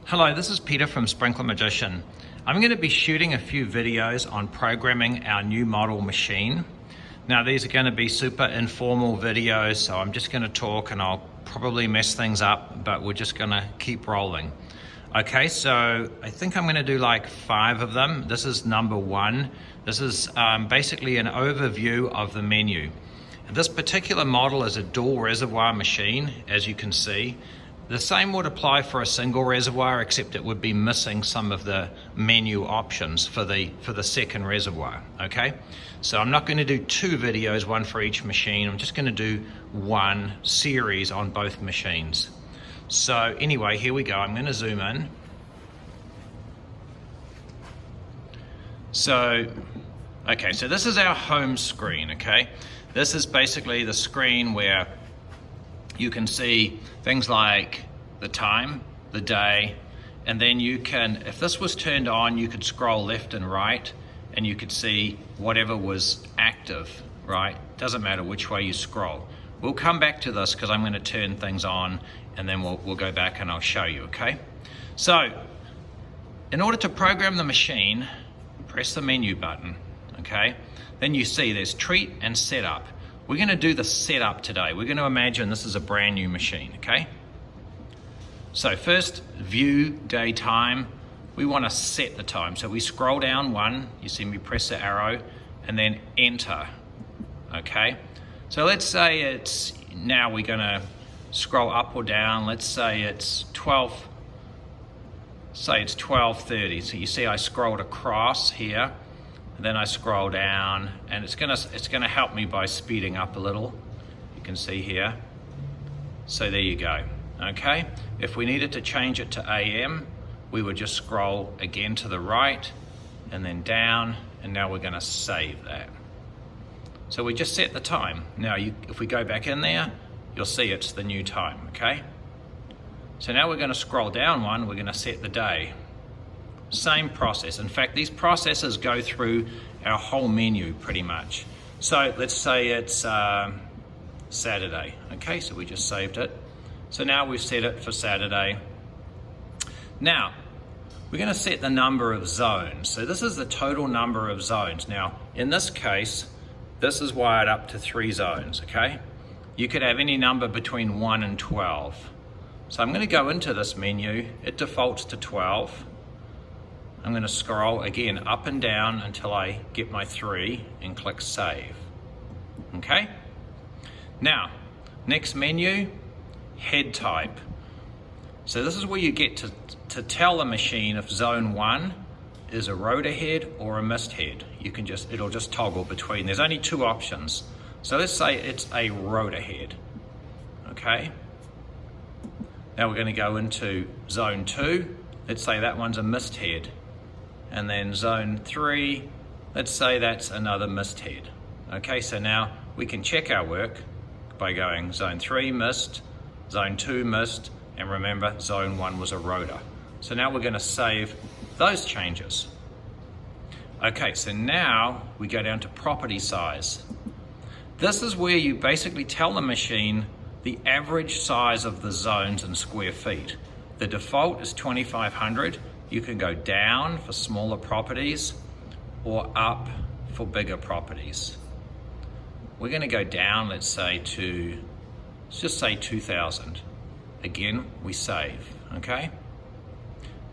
Hello, this is Peter from Sprinkler Magician. I'm going to be shooting a few videos on programming our new model machine. Now these are going to be super informal videos, so I'm just going to talk and I'll probably mess things up, but we're just going to keep rolling. Okay, so I think I'm going to do like 5 of them. This is number 1. This is basically an overview of the menu. This particular model is a dual reservoir machine, as you can see. The same would apply for a single reservoir, except it would be missing some of the menu options for the second reservoir, okay? So I'm not going to do 2 videos, one for each machine. I'm just going to do one series on both machines. So anyway, here we go. I'm going to zoom in. So, okay, so this is our home screen, okay? This is basically the screen where you can see things like the time, the day, and then you can, if this was turned on, you could scroll left and right, and you could see whatever was active, right? Doesn't matter which way you scroll. We'll come back to this because I'm going to turn things on, and then we'll go back and I'll show you, okay? So, in order to program the machine, press the menu button, okay? Then you see there's treat and setup. We're going to do the setup today. We're going to imagine this is a brand new machine, okay? So first, view, day, time. We want to set the time. So we scroll down 1, you see me press the arrow, and then enter, okay? So let's say it's, now we're going to scroll up or down. Let's say it's 12:30. So you see I scrolled across here. And then I scroll down, and it's gonna help me by speeding up a little. You can see here. So there you go. Okay. If we needed to change it to AM, we would just scroll again to the right, and then down, and now we're gonna save that. So we just set the time. Now, if we go back in there, you'll see it's the new time. Okay. So now we're gonna scroll down 1. We're gonna set the day. Same process. In fact, these processes go through our whole menu pretty much. So let's say it's Saturday. Okay, so we just saved it. So now we've set it for Saturday. Now, we're going to set the number of zones. So this is the total number of zones. Now, in this case, this is wired up to 3 zones, okay? You could have any number between 1 and 12. So I'm going to go into this menu. It defaults to 12. I'm going to scroll again up and down until I get my 3 and click save. Okay? Now, next menu, head type. So this is where you get to tell the machine if zone 1 is a rotor head or a mist head. It'll just toggle between. There's only 2 options. So let's say it's a rotor head. Okay? Now we're going to go into zone 2. Let's say that one's a mist head. And then zone 3, let's say that's another mist head. Okay, so now we can check our work by going zone 3 mist, zone 2 mist, and remember zone 1 was a rotor. So now we're going to save those changes. Okay, so now we go down to property size. This is where you basically tell the machine the average size of the zones in square feet. The default is 2,500. You can go down for smaller properties or up for bigger properties. We're going to go down, let's just say 2,000. Again, we save, okay?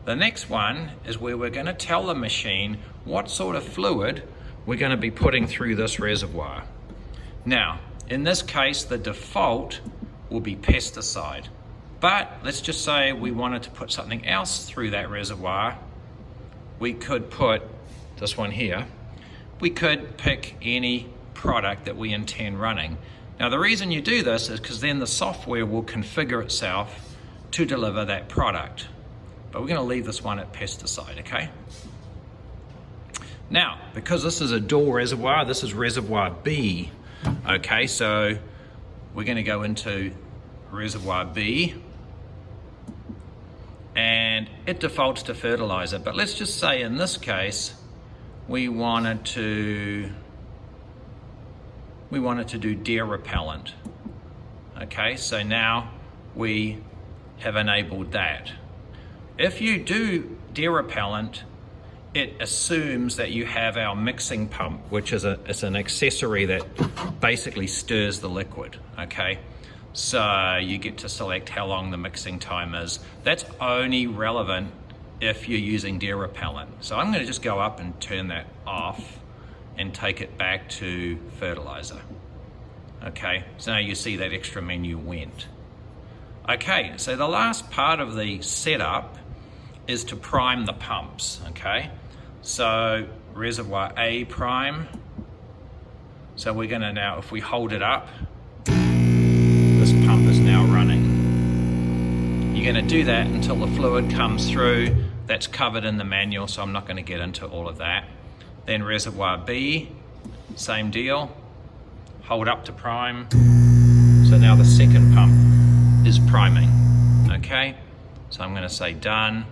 The next one is where we're going to tell the machine what sort of fluid we're going to be putting through this reservoir. Now, in this case, the default will be pesticide. But let's just say we wanted to put something else through that reservoir. We could put this one here. We could pick any product that we intend running. Now the reason you do this is because then the software will configure itself to deliver that product. But we're going to leave this one at pesticide, okay? Now, because this is a dual reservoir, this is reservoir B. Okay, so we're going to go into reservoir B. And it defaults to fertilizer, but let's just say in this case we wanted to do deer repellent. Okay, so now we have enabled that. if you do deer repellent, it assumes that you have our mixing pump, which is an accessory that basically stirs the liquid, okay? So you get to select how long the mixing time is. That's only relevant if you're using deer repellent. So I'm gonna just go up and turn that off and take it back to fertilizer. Okay, so now you see that extra menu went. Okay, so the last part of the setup is to prime the pumps, okay? So reservoir A prime. So we're gonna now, if we hold it up, this pump is now running. You're gonna do that until the fluid comes through. That's covered in the manual, so I'm not gonna get into all of that. Then reservoir B, same deal. Hold up to prime. So now the second pump is priming, okay? So I'm gonna say done.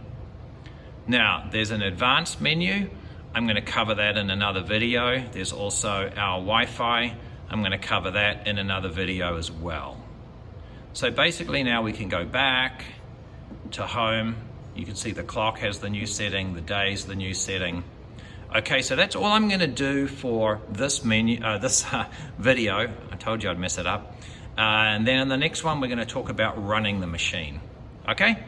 Now, there's an advanced menu. I'm gonna cover that in another video. There's also our Wi-Fi. I'm gonna cover that in another video as well. So basically now we can go back to home. You can see the clock has the new setting, the day's the new setting. Okay, so that's all I'm gonna do for this video. I told you I'd mess it up. And then in the next one, we're gonna talk about running the machine. Okay?